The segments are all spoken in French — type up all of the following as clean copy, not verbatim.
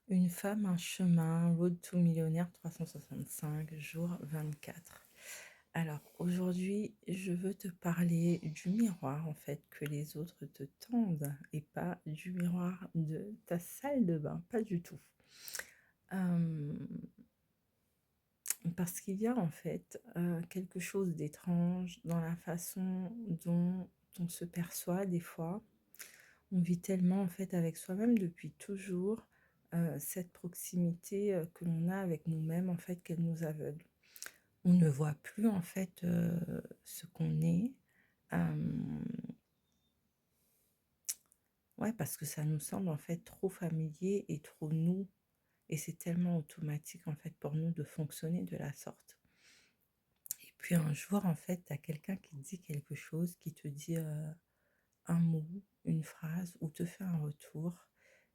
Une femme, un chemin, Road to Millionnaire 365 jours 24. Alors aujourd'hui, je veux te parler du miroir en fait que les autres te tendent et pas du miroir de ta salle de bain, pas du tout. Hem, Parce qu'il y a en fait, quelque chose d'étrange dans la façon dont on se perçoit des fois. On vit tellement en fait avec soi-même depuis toujours, cette proximité, que l'on a avec nous-mêmes en fait qu'elle nous aveugle. On ne voit plus en fait, ce qu'on est. Hem, ouais, parce que ça nous semble en fait trop familier et trop nous et c'est tellement automatique en fait pour nous de fonctionner de la sorte. Et puis un jour en fait, tu as quelqu'un qui te dit quelque chose, qui te dit, un mot, une phrase ou te fait un retour.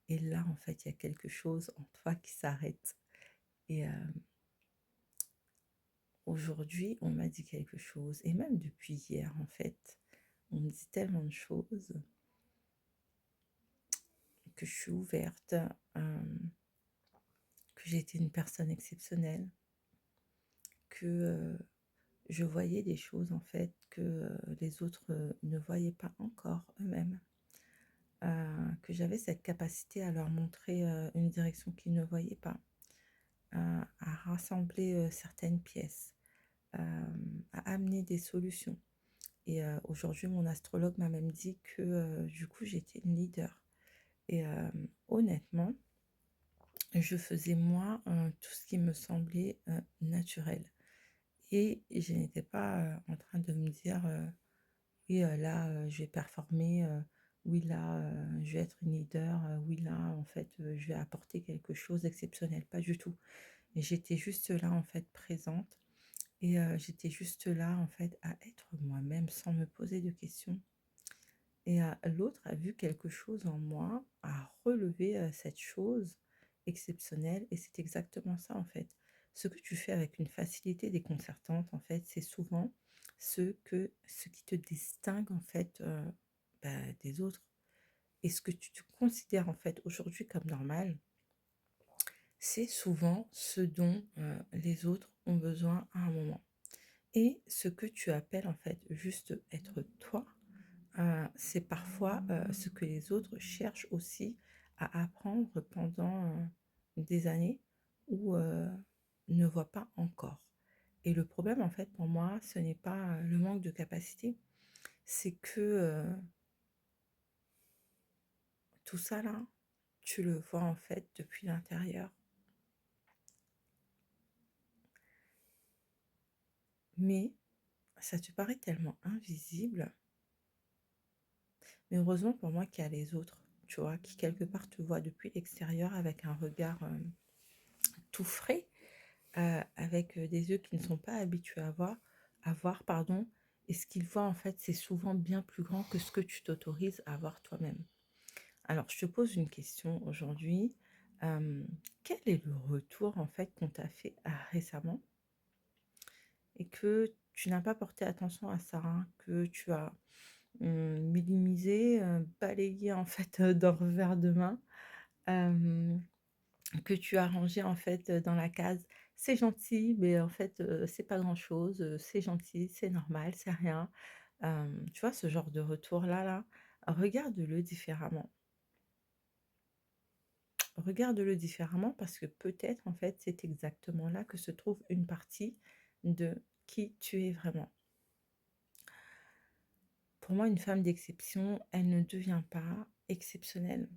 Et là, en fait, il y a quelque chose en toi qui s'arrête. Et aujourd'hui, on m'a dit quelque chose. Et même depuis hier, en fait, on me dit tellement de choses que je suis ouverte, que j'ai été une personne exceptionnelle, que je voyais des choses, en fait, que les autres ne voyaient pas encore eux-mêmes. Que j'avais cette capacité à leur montrer une direction qu'ils ne voyaient pas, à rassembler certaines pièces, à amener des solutions. Et aujourd'hui, mon astrologue m'a même dit que, du coup, j'étais une leader. Et honnêtement, je faisais moi, tout ce qui me semblait, naturel. Et je n'étais pas, en train de me dire, «Oui, là, je vais performer, oui, là, je vais être une leader, oui, là, en fait, je vais apporter quelque chose d'exceptionnel». Pas du tout. Et j'étais juste là, en fait, présente. Et j'étais juste là, en fait, à être moi-même sans me poser de questions. Et l'autre a vu quelque chose en moi, a relevé, cette chose exceptionnelle et c'est exactement ça, en fait. Ce que tu fais avec une facilité déconcertante, en fait, c'est souvent ce qui te distingue, en fait, des autres et ce que tu te considères, en fait, aujourd'hui comme normal, c'est souvent ce dont, les autres ont besoin à un moment et ce que tu appelles, en fait, juste être toi. C'est parfois, ce que les autres cherchent aussi à apprendre pendant, des années ou, ne voient pas encore. Et le problème, en fait, pour moi, ce n'est pas, le manque de capacité, c'est que, tout ça là, tu le vois, en fait, depuis l'intérieur. Mais ça te paraît tellement invisible, mais heureusement pour moi qu'il y a les autres, tu vois? Qui quelque part te voient depuis l'extérieur avec un regard, tout frais. Avec, des yeux qui ne sont pas habitués à voir, pardon, et ce qu'ils voient, en fait, c'est souvent bien plus grand que ce que tu t'autorises à voir toi-même. Alors je te pose une question aujourd'hui, hem, quel est le retour, en fait, qu'on t'a fait, récemment et que tu n'as pas porté attention à ça, hein, que tu as, minimisé, balayé, en fait, d'un revers de main, hem que tu as rangé en fait, dans la case: «C'est gentil, mais en fait, c'est pas grand-chose, c'est gentil, c'est normal, c'est rien». Tu vois ce genre de retour-là, là, regarde-le différemment. Regarde-le différemment parce que peut-être, en fait, c'est exactement là que se trouve une partie de qui tu es vraiment. Pour moi, une femme d'exception, elle ne devient pas exceptionnelle.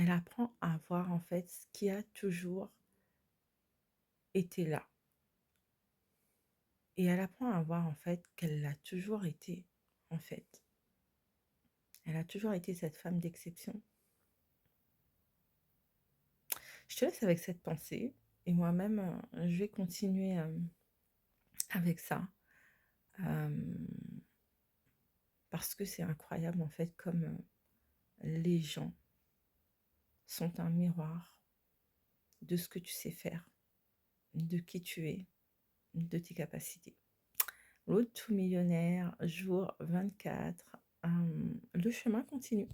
Elle apprend à voir, en fait, ce qui a toujours été là. Et elle apprend à voir en fait qu'elle l'a toujours été, en fait. Elle a toujours été cette femme d'exception. Je te laisse avec cette pensée et moi-même, je vais continuer, avec ça, hem, parce que c'est incroyable en fait comme, les gens sont un miroir de ce que tu sais faire, de qui tu es, de tes capacités. Road to millionnaire, jour 24, le chemin continue.